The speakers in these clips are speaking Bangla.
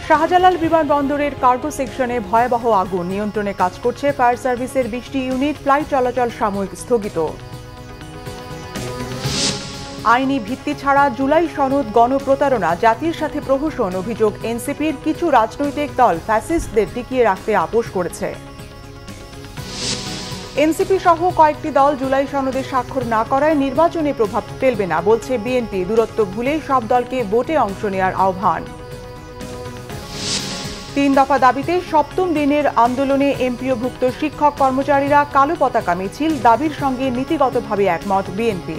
শাহজালাল বিমানবন্দরের কার্গো সেকশনে ভয়াবহ আগুন, নিয়ন্ত্রণে কাজ করছে ফায়ার সার্ভিসের 20টি ইউনিট, ফ্লাইট চলাচল সাময়িক স্থগিত। আইনি ভিত্তি ছাড়া জুলাই সনদ গণপ্রতারণা, জাতির সাথে প্রহসন, অভিযোগ এনসিপির। কিছু রাজনৈতিক দল ফ্যাসিস্টদের টিকিয়ে রাখতে আপোষ করেছে। এনসিপি সহ কয়েকটি দল জুলাই সনদে স্বাক্ষর না করায় নির্বাচনে প্রভাব ফেলবে না বলছে বিএনপি। দূরত্ব ভুলে সব দলকে ভোটে অংশ নেওয়ার আহ্বান। 3 দফা দাবিতে 7ম দিনের আন্দোলনে এমপিওভুক্ত শিক্ষক কর্মচারীরা কালো পতাকা মিছিল, দাবির সঙ্গে নীতিগতভাবে একমত বিএনপি।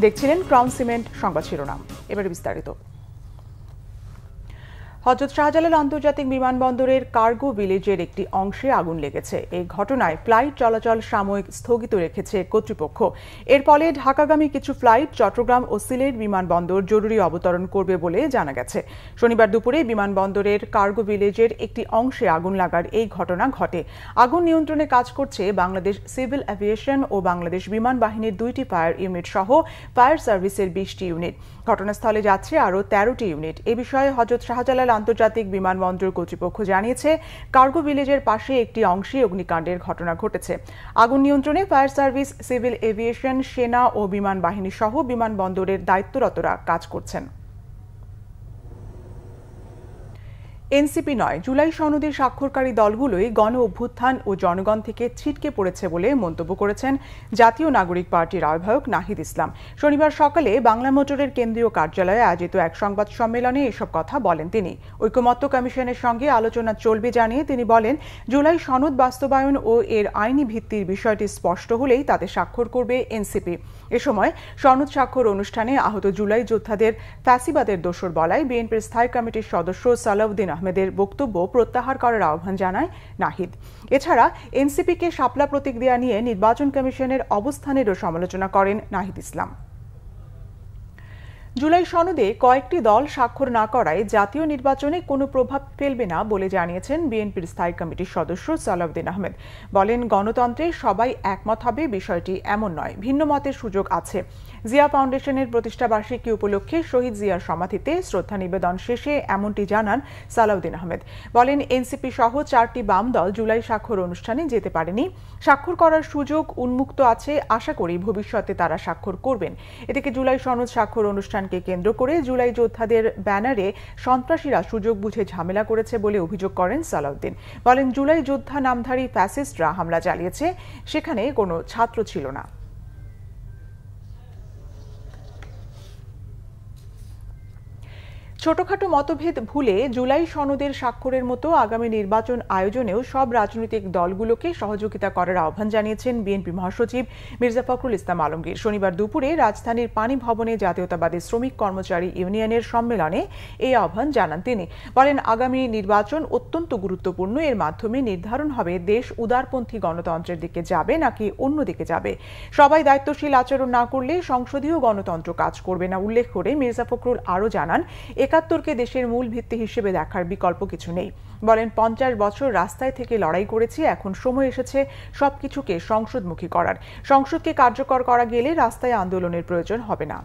দেখছিলেন ক্রাউন সিমেন্ট সংবাদ শিরোনাম, এবারে বিস্তারিত। হযরত শাহজালাল আন্তর্জাতিক বিমানবন্দরের কার্গো ভিলেজের একটি অংশে আগুন লেগেছে। এই ঘটনায় ফ্লাইট চলাচল সাময়িক স্থগিত রেখেছে কর্তৃপক্ষ। এর ফলে ঢাকাগামী কিছু ফ্লাইট চট্টগ্রাম ও সিলেট বিমানবন্দর জরুরি অবতরণ করবে বলে জানা গেছে। শনিবার দুপুরে বিমানবন্দরের কার্গো ভিলেজের একটি অংশে আগুন লাগার এই ঘটনা ঘটে। আগুন নিয়ন্ত্রণে কাজ করছে বাংলাদেশ সিভিল এভিয়েশন ও বাংলাদেশ বিমান বাহিনীর 2টি ফায়ার ইউনিট সহ ফায়ার সার্ভিসের 20টি ইউনিট। ঘটনাস্থলে যাচ্ছে আরও 13টি ইউনিট। এ বিষয়ে হযরত শাহজালাল আন্তর্জাতিক বিমানবন্দর কর্তৃপক্ষ জানিয়েছে, কার্গো ভিলেজের পাশে একটি অংশে অগ্নিকাণ্ডের ঘটনা ঘটেছে। আগুন নিয়ন্ত্রণে ফায়ার সার্ভিস, সিভিল এভিয়েশন, সেনা ও বিমান বাহিনী সহ বিমানবন্দরের দায়িত্বরতরা কাজ করছেন। এনসিপি নয়, জুলাই সনদে স্বাক্ষরকারী দলগুলোই গণ অভ্যুত্থান ও জনগণ থেকে ছিটকে পড়েছে বলে মন্তব্য করেছেন জাতীয় নাগরিক পার্টির আহ্বায়ক নাহিদ ইসলাম। শনিবার সকালে বাংলা মোটরের কেন্দ্রীয় কার্যালয়ে আয়োজিত এক সংবাদ সম্মেলনে এসব কথা বলেন তিনি। ঐকমত্য কমিশনের সঙ্গে আলোচনা চলবে জানিয়ে তিনি বলেন, জুলাই সনদ বাস্তবায়ন ও এর আইনি ভিত্তির বিষয়টি স্পষ্ট হলেই তাতে স্বাক্ষর করবে এনসিপি। এ সময় সনদ স্বাক্ষর অনুষ্ঠানে আহত জুলাই যোদ্ধাদের ফ্যাসিবাদের দোসর বলায় বিএনপির স্থায়ী কমিটির সদস্য সালাউদ্দিন আহমেদের বক্তব্য প্রত্যাহার করার আহ্বান জানায় নাহিদ। এছাড়া এনসিপিকে শাপলা প্রতীক দেয়া নিয়ে নির্বাচন কমিশনের অবস্থানেরও সমালোচনা করেন নাহিদ ইসলাম। জুলাই সনদে কয়েকটি দল স্বাক্ষর না করায় জাতীয় নির্বাচনে কোনো প্রভাব ফেলবে না বলে জানিয়েছেন বিএনপির স্থায়ী কমিটির সদস্য সালাউদ্দিন আহমেদ। বলেন, গণতন্ত্রে সবাই একমত হবে বিষয়টি এমন নয়, ভিন্ন মতের সুযোগ আছে। জিয়া ফাউন্ডেশনের প্রতিষ্ঠাবার্ষিকী উপলক্ষে শহীদ জিয়ার সমাধিতে শ্রদ্ধা নিবেদন শেষে এমনটি জানান সালাউদ্দিন আহমেদ। বলেন, এনসিপি সহ 4টি বাম দল জুলাই স্বাক্ষর অনুষ্ঠানে যেতে পারেনি। স্বাক্ষর করার সুযোগ উন্মুক্ত আছে, আশা করি ভবিষ্যতে তারা স্বাক্ষর করবেন। এদিকে জুলাই সনদ স্বাক্ষর অনুষ্ঠানকে কেন্দ্র করে জুলাই যোদ্ধাদের ব্যানারে সন্ত্রাসীরা সুযোগ বুঝে ঝামেলা করেছে বলে অভিযোগ করেন সালাউদ্দিন। বলেন, জুলাই যোদ্ধা নামধারী ফ্যাসিস্টরা হামলা চালিয়েছে, সেখানে কোনো ছাত্র ছিল না। ছোটখাটো মতভেদ ভুলে জুলাই সনদের স্বাক্ষরের মতো আগামী নির্বাচন আয়োজনেও সব রাজনৈতিক দলগুলোকে সহযোগিতা করার আহ্বান জানিয়েছেন বিএনপি মহাসচিব মির্জা ফখরুল ইসলাম আলমগীর। শনিবার দুপুরে রাজধানীর পানি ভবনে জাতীয়তাবাদী শ্রমিক কর্মচারী ইউনিয়নের সম্মেলনে এই আহ্বান জানান তিনি। বলেন, আগামী নির্বাচন অত্যন্ত গুরুত্বপূর্ণ। এর মাধ্যমে নির্ধারণ হবে দেশ উদারপন্থী গণতন্ত্রের দিকে যাবে নাকি অন্য দিকে যাবে। সবাই দায়িত্বশীল আচরণ না করলে সংসদীয় গণতন্ত্র কাজ করবে না উল্লেখ করে মির্জা ফখরুল আরও জানান, 71কে দেশের মূল ভিত্তি হিসেবে দেখার বিকল্প কিছু নেই। বলেন, 50 বছর রাস্তায় থেকে লড়াই করেছি, এখন সময় এসেছে সবকিছুকে সংসদমুখী করার। সংসদকে কার্যকর করা গেলে রাস্তায় আন্দোলনের প্রয়োজন হবে না।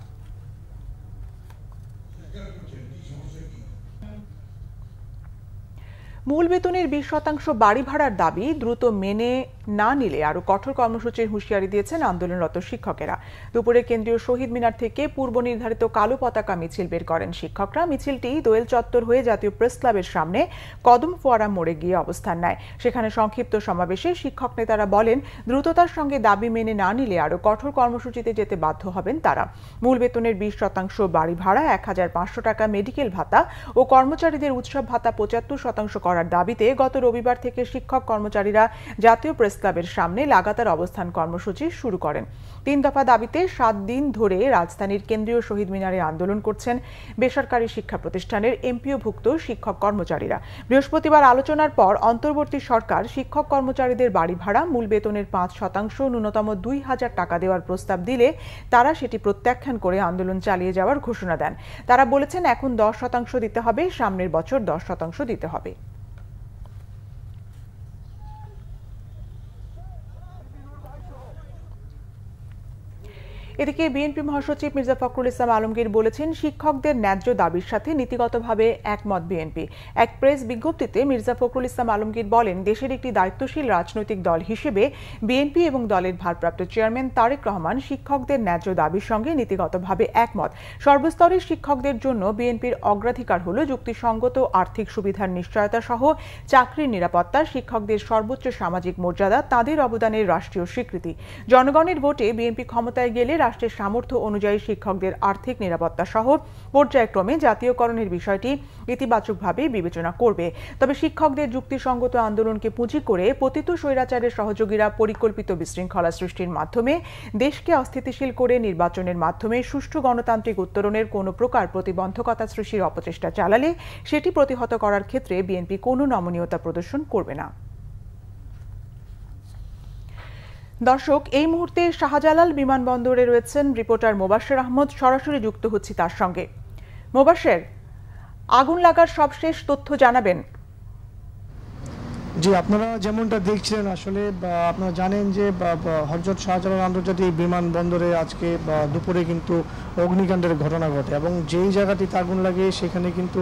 মূল বেতনের 20% বাড়ি ভাড়ার দাবি দ্রুত মেনে না নিলে আরও কঠোর কর্মসূচির হুঁশিয়ারি দিয়েছেন আন্দোলনরত শিক্ষকেরা। দুপুরে কেন্দ্রীয় শহীদ মিনার থেকে পূর্ব নির্ধারিত কালো পতাকা মিছিল বের করেন শিক্ষকরা। মিছিলটি দোয়েল চত্বর হয়ে জাতীয় প্রেস ক্লাবের সামনে কদম ফোয়ারা মোড়ে গিয়ে অবস্থান নেয়। সেখানে সংক্ষিপ্ত সমাবেশে শিক্ষক নেতারা বলেন, দ্রুততার সঙ্গে দাবি মেনে না নিলে আরও কঠোর কর্মসূচিতে যেতে বাধ্য হবেন তারা। মূল বেতনের 20% বাড়ি ভাড়া, 1500 টাকা মেডিকেল ভাতা ও কর্মচারীদের উৎসব ভাতা 75% করার দাবিতে গত রবিবার থেকে শিক্ষক কর্মচারীরা জাতীয় প্রেস ক্লাবের সামনে লাগাতার অবস্থান কর্মসূচি শুরু করেন। 3 দফা দাবিতে 7 দিন ধরে রাজধানীর কেন্দ্রীয় শহীদ মিনারে আন্দোলন করছেন বেসরকারি শিক্ষা প্রতিষ্ঠানের এমপিওভুক্ত শিক্ষক কর্মচারীরা। বৃহস্পতিবার আলোচনার পর অন্তর্বর্তী সরকার শিক্ষক কর্মচারীদের বাড়ি ভাড়া মূল বেতনের 5% ন্যূনতম 2000 টাকা দেওয়ার প্রস্তাব দিলে তারা সেটি প্রত্যাখ্যান করে আন্দোলন চালিয়ে যাওয়ার ঘোষণা দেন। তারা বলেছেন, এখন 10% দিতে হবে, সামনের বছর 10% দিতে হবে। এদিকে বিএনপি মহাসচিব মির্জা ফখরুল ইসলাম আলমগীর বলেছেন, শিক্ষকদের ন্যায্য দাবির সাথে নীতিগতভাবে একমত বিএনপি। এক প্রেস বিজ্ঞপ্তিতে মির্জা ফখরুল ইসলাম আলমগীর বলেন, দেশের একটি দায়িত্বশীল রাজনৈতিক দল হিসেবে বিএনপি এবং দলের ভারপ্রাপ্ত চেয়ারম্যান তারেক রহমান শিক্ষকদের ন্যায্য দাবির সঙ্গে নীতিগতভাবে একমত। সর্বস্তরের শিক্ষকদের জন্য বিএনপির অগ্রাধিকার হল যুক্তিসঙ্গত আর্থিক সুবিধার নিশ্চয়তা সহ চাকরির নিরাপত্তা, শিক্ষকদের সর্বোচ্চ সামাজিক মর্যাদা, তাদের অবদানের রাষ্ট্রীয় স্বীকৃতি। জনগণের ভোটে বিএনপি ক্ষমতায় গেলে রাষ্ট্রের সামর্থ্য অনুযায়ী শিক্ষকদের আর্থিক নিরাপত্তা সহ পর্যায়ক্রমে জাতীয়করণের বিষয়টি ইতিবাচকভাবে বিবেচনা করবে। তবে শিক্ষকদের যুক্তিসঙ্গত আন্দোলনকে পুঁজি করে পতিত স্বৈরাচারের সহযোগীরা পরিকল্পিত বিশৃঙ্খলা সৃষ্টির মাধ্যমে দেশকে অস্থিতিশীল করে নির্বাচনের মাধ্যমে সুষ্ঠু গণতান্ত্রিক উত্তরণের কোনো প্রকার প্রতিবন্ধকতা সৃষ্টির অপচেষ্টা চালালে সেটি প্রতিহত করার ক্ষেত্রে বিএনপি কোনো নমনীয়তা প্রদর্শন করবে না। দর্শক, এই মুহূর্তে শাহজালাল বিমানবন্দরে রয়েছেন রিপোর্টার মোবাশ্বের আহমদ। সরাসরি যুক্ত হচ্ছি তার সঙ্গে। মোবাশ্বের, আগুন লাগার সবশেষ তথ্য জানাবেন। জি, আপনারা যেমনটা দেখছিলেন, আসলে আপনারা জানেন যে হযরত শাহজালাল আন্তর্জাতিক বিমানবন্দরে আজকে দুপুরে কিন্তু অগ্নিকাণ্ডের ঘটনা ঘটে এবং যেই জায়গাটিতে আগুন লাগে সেখানে কিন্তু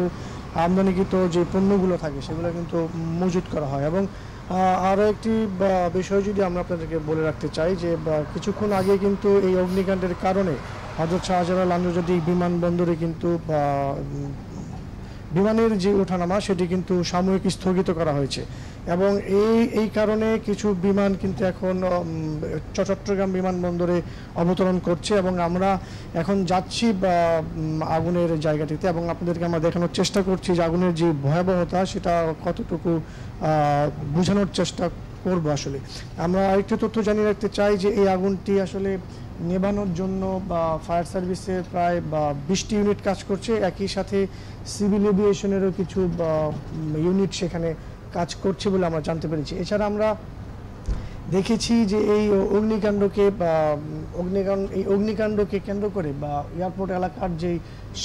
আমদানিকৃত যে পণ্যগুলো থাকে সেগুলো কিন্তু মজুত করা হয়। এবং আরও একটি বিষয় যদি আমরা আপনাদেরকে বলে রাখতে চাই যে কিছুক্ষণ আগে কিন্তু এই অগ্নিকাণ্ডের কারণে হযরত শাহজালাল আন্তর্জাতিক বিমানবন্দরে কিন্তু বিমানের যে ওঠানামা সেটি কিন্তু সাময়িক স্থগিত করা হয়েছে এবং এই কারণে কিছু বিমান কিন্তু এখন চট্টগ্রাম বিমানবন্দরে অবতরণ করছে এবং আমরা এখন যাচ্ছি আগুনের জায়গাটিতে এবং আপনাদেরকে আমরা দেখানোর চেষ্টা করছি যে আগুনের যে ভয়াবহতা সেটা কতটুকু বোঝানোর চেষ্টা করব। আসলে আমরা আরেকটি তথ্য জানিয়ে রাখতে চাই যে এই আগুনটি আসলে নেভানোর জন্য ফায়ার সার্ভিসের প্রায় 20টি ইউনিট কাজ করছে। একই সাথে সিভিল এভিয়েশনেরও কিছু ইউনিট সেখানে কাজ করছে বলে আমরা জানতে পেরেছি। এছাড়া আমরা দেখেছি যে এই অগ্নিকাণ্ডকে কেন্দ্র করে এয়ারপোর্ট এলাকার যে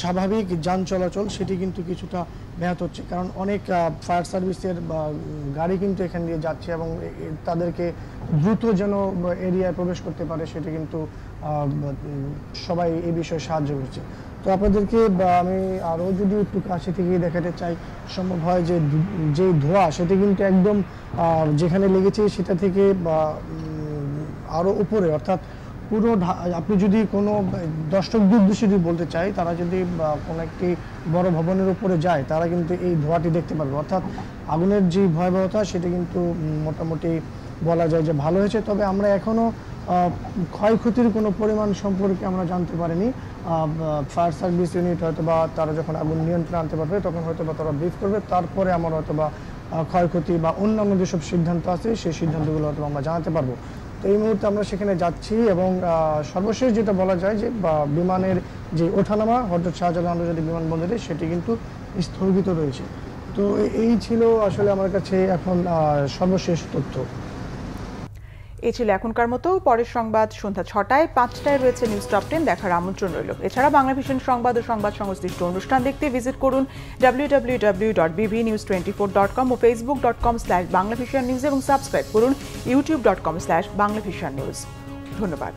স্বাভাবিক যান চলাচল সেটি কিন্তু কিছুটা ব্যাহত হচ্ছে, কারণ অনেক ফায়ার সার্ভিসের গাড়ি কিন্তু এখান দিয়ে যাচ্ছে এবং তাদেরকে দ্রুত যেন এরিয়ায় প্রবেশ করতে পারে সেটি কিন্তু সবাই এই বিষয়ে সাহায্য করছে। তো আপনাদেরকে আমি আরও যদি একটু কাছে থেকে দেখাতে চাই, সম্ভব হয় যে ধোঁয়া সেটি কিন্তু একদম যেখানে লেগেছে সেটা থেকে আরও উপরে, অর্থাৎ পুরো আপনি যদি কোনো দর্শকদের উদ্দেশ্যে যদি বলতে চাই, তারা যদি কোনো একটি বড় ভবনের উপরে যায় তারা কিন্তু এই ধোঁয়াটি দেখতে পারবে। অর্থাৎ আগুনের যে ভয়াবহতা সেটা কিন্তু মোটামুটি বলা যায় যে ভালো হয়েছে। তবে আমরা এখনও ক্ষয়ক্ষতির কোনো পরিমাণ সম্পর্কে আমরা জানতে পারিনি। ফায়ার সার্ভিস ইউনিট হয়তো বা তারা যখন আগুন নিয়ন্ত্রণে আনতে পারবে তখন হয়তো বা তারা ব্রিফ করবে, তারপরে আমরা হয়তো বা ক্ষয়ক্ষতি বা অন্যান্য যেসব সিদ্ধান্ত আছে সেই সিদ্ধান্তগুলো হয়তো আমরা জানাতে পারবো। তো এই মুহূর্তে আমরা সেখানে যাচ্ছি এবং সর্বশেষ যেটা বলা যায় যে বিমানের যে ওঠানামা হযরত শাহজালাল আন্তর্জাতিক বিমানবন্দরে সেটি কিন্তু স্থগিত রয়েছে। তো এই ছিল আসলে আমার কাছে এখন সর্বশেষ তথ্য। এই ছিল এখনকার মতো। পরের সংবাদ সন্ধ্যা 6টায়, 5টায় রয়েছে নিউজ টপ 10 দেখার আমন্ত্রণ রইল। এছাড়া বাংলাভিশন সংবাদ ও সংবাদ সংশ্লিষ্ট অনুষ্ঠান দেখতে ভিজিট করুন www.bbnews24.com ও facebook.com/banglavishannews এবং সাবস্ক্রাইব করুন youtube.com/banglavishannews। ধন্যবাদ।